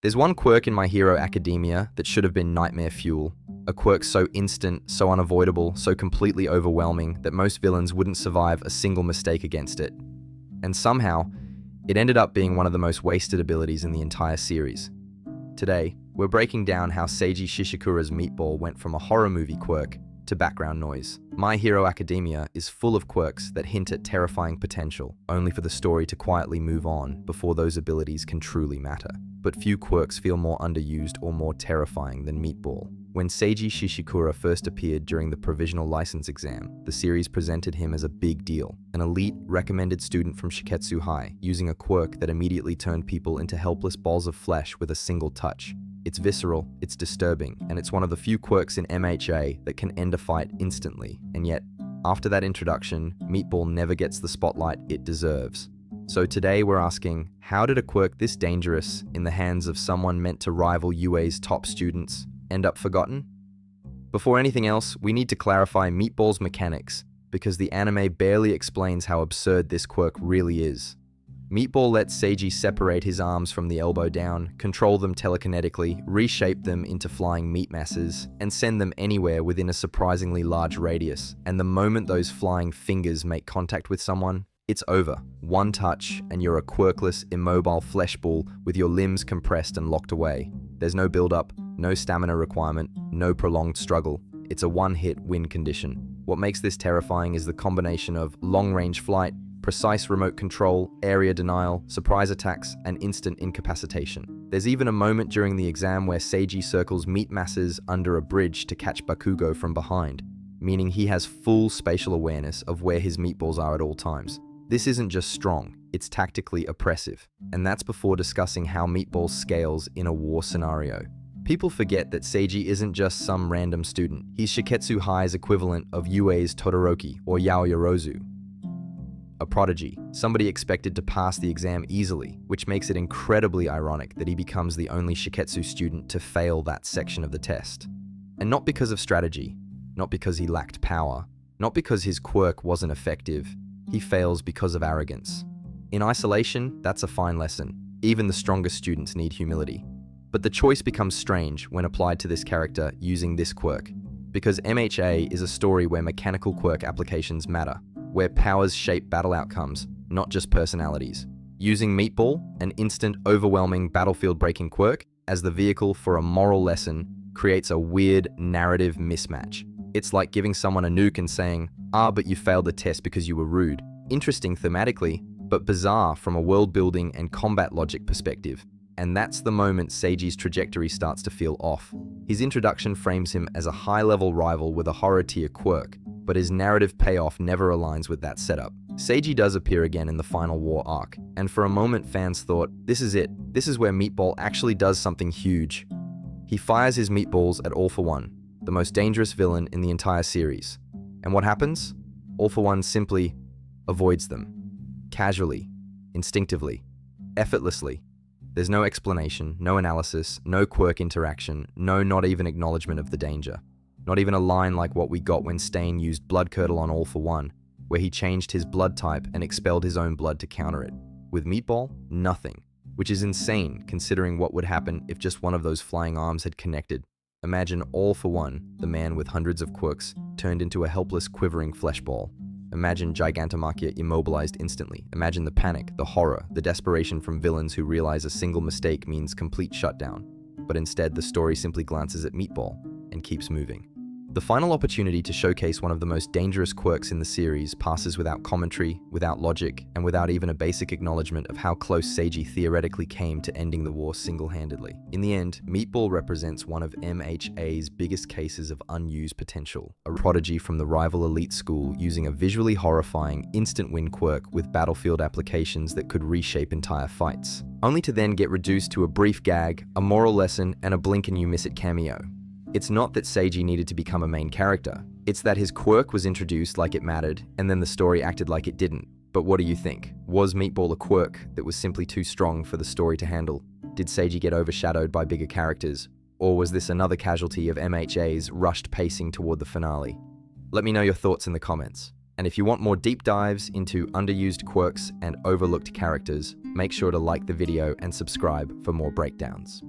There's one quirk in My Hero Academia that should have been nightmare fuel. A quirk so instant, so unavoidable, so completely overwhelming that most villains wouldn't survive a single mistake against it. And somehow, it ended up being one of the most wasted abilities in the entire series. Today, we're breaking down how Seiji Shishikura's meatball went from a horror movie quirk to background noise. My Hero Academia is full of quirks that hint at terrifying potential, only for the story to quietly move on before those abilities can truly matter. But few quirks feel more underused or more terrifying than Meatball. When Seiji Shishikura first appeared during the provisional license exam, the series presented him as a big deal, an elite, recommended student from Shiketsu High, using a quirk that immediately turned people into helpless balls of flesh with a single touch. It's visceral, it's disturbing, and it's one of the few quirks in MHA that can end a fight instantly. And yet, after that introduction, Meatball never gets the spotlight it deserves. So today we're asking, how did a quirk this dangerous in the hands of someone meant to rival UA's top students end up forgotten? Before anything else, we need to clarify Meatball's mechanics, because the anime barely explains how absurd this quirk really is. Meatball lets Seiji separate his arms from the elbow down, control them telekinetically, reshape them into flying meat masses, and send them anywhere within a surprisingly large radius. And the moment those flying fingers make contact with someone, it's over. One touch, and you're a quirkless, immobile flesh ball with your limbs compressed and locked away. There's no build-up, no stamina requirement, no prolonged struggle. It's a one-hit win condition. What makes this terrifying is the combination of long-range flight, precise remote control, area denial, surprise attacks, and instant incapacitation. There's even a moment during the exam where Seiji circles meat masses under a bridge to catch Bakugo from behind, meaning he has full spatial awareness of where his meatballs are at all times. This isn't just strong, it's tactically oppressive. And that's before discussing how Meatball scales in a war scenario. People forget that Seiji isn't just some random student. He's Shiketsu High's equivalent of UA's Todoroki or Yaoyorozu. A prodigy, somebody expected to pass the exam easily, which makes it incredibly ironic that he becomes the only Shiketsu student to fail that section of the test. And not because of strategy, not because he lacked power, not because his quirk wasn't effective. He fails because of arrogance. In isolation, that's a fine lesson. Even the strongest students need humility. But the choice becomes strange when applied to this character using this quirk, because MHA is a story where mechanical quirk applications matter, where powers shape battle outcomes, not just personalities. Using Meatball, an instant, overwhelming, battlefield-breaking quirk, as the vehicle for a moral lesson, creates a weird narrative mismatch. It's like giving someone a nuke and saying, but you failed the test because you were rude. Interesting thematically, but bizarre from a world-building and combat logic perspective. And that's the moment Seiji's trajectory starts to feel off. His introduction frames him as a high-level rival with a horror-tier quirk, but his narrative payoff never aligns with that setup. Seiji does appear again in the final war arc, and for a moment fans thought, this is it. This is where Meatball actually does something huge. He fires his meatballs at All for One, the most dangerous villain in the entire series. And what happens? All for One simply avoids them. Casually, instinctively, effortlessly. There's no explanation, no analysis, no quirk interaction, not even acknowledgement of the danger. Not even a line like what we got when Stain used Blood Curdle on All for One, where he changed his blood type and expelled his own blood to counter it. With Meatball, nothing. Which is insane considering what would happen if just one of those flying arms had connected. Imagine All for One, the man with hundreds of quirks, turned into a helpless, quivering flesh ball. Imagine Gigantomachia immobilized instantly. Imagine the panic, the horror, the desperation from villains who realize a single mistake means complete shutdown. But instead, the story simply glances at Meatball and keeps moving. The final opportunity to showcase one of the most dangerous quirks in the series passes without commentary, without logic, and without even a basic acknowledgement of how close Seiji theoretically came to ending the war single-handedly. In the end, Meatball represents one of MHA's biggest cases of unused potential, a prodigy from the rival elite school using a visually horrifying, instant win quirk with battlefield applications that could reshape entire fights, only to then get reduced to a brief gag, a moral lesson, and a blink and you miss it cameo. It's not that Seiji needed to become a main character. It's that his quirk was introduced like it mattered, and then the story acted like it didn't. But what do you think? Was Meatball a quirk that was simply too strong for the story to handle? Did Seiji get overshadowed by bigger characters? Or was this another casualty of MHA's rushed pacing toward the finale? Let me know your thoughts in the comments. And if you want more deep dives into underused quirks and overlooked characters, make sure to like the video and subscribe for more breakdowns.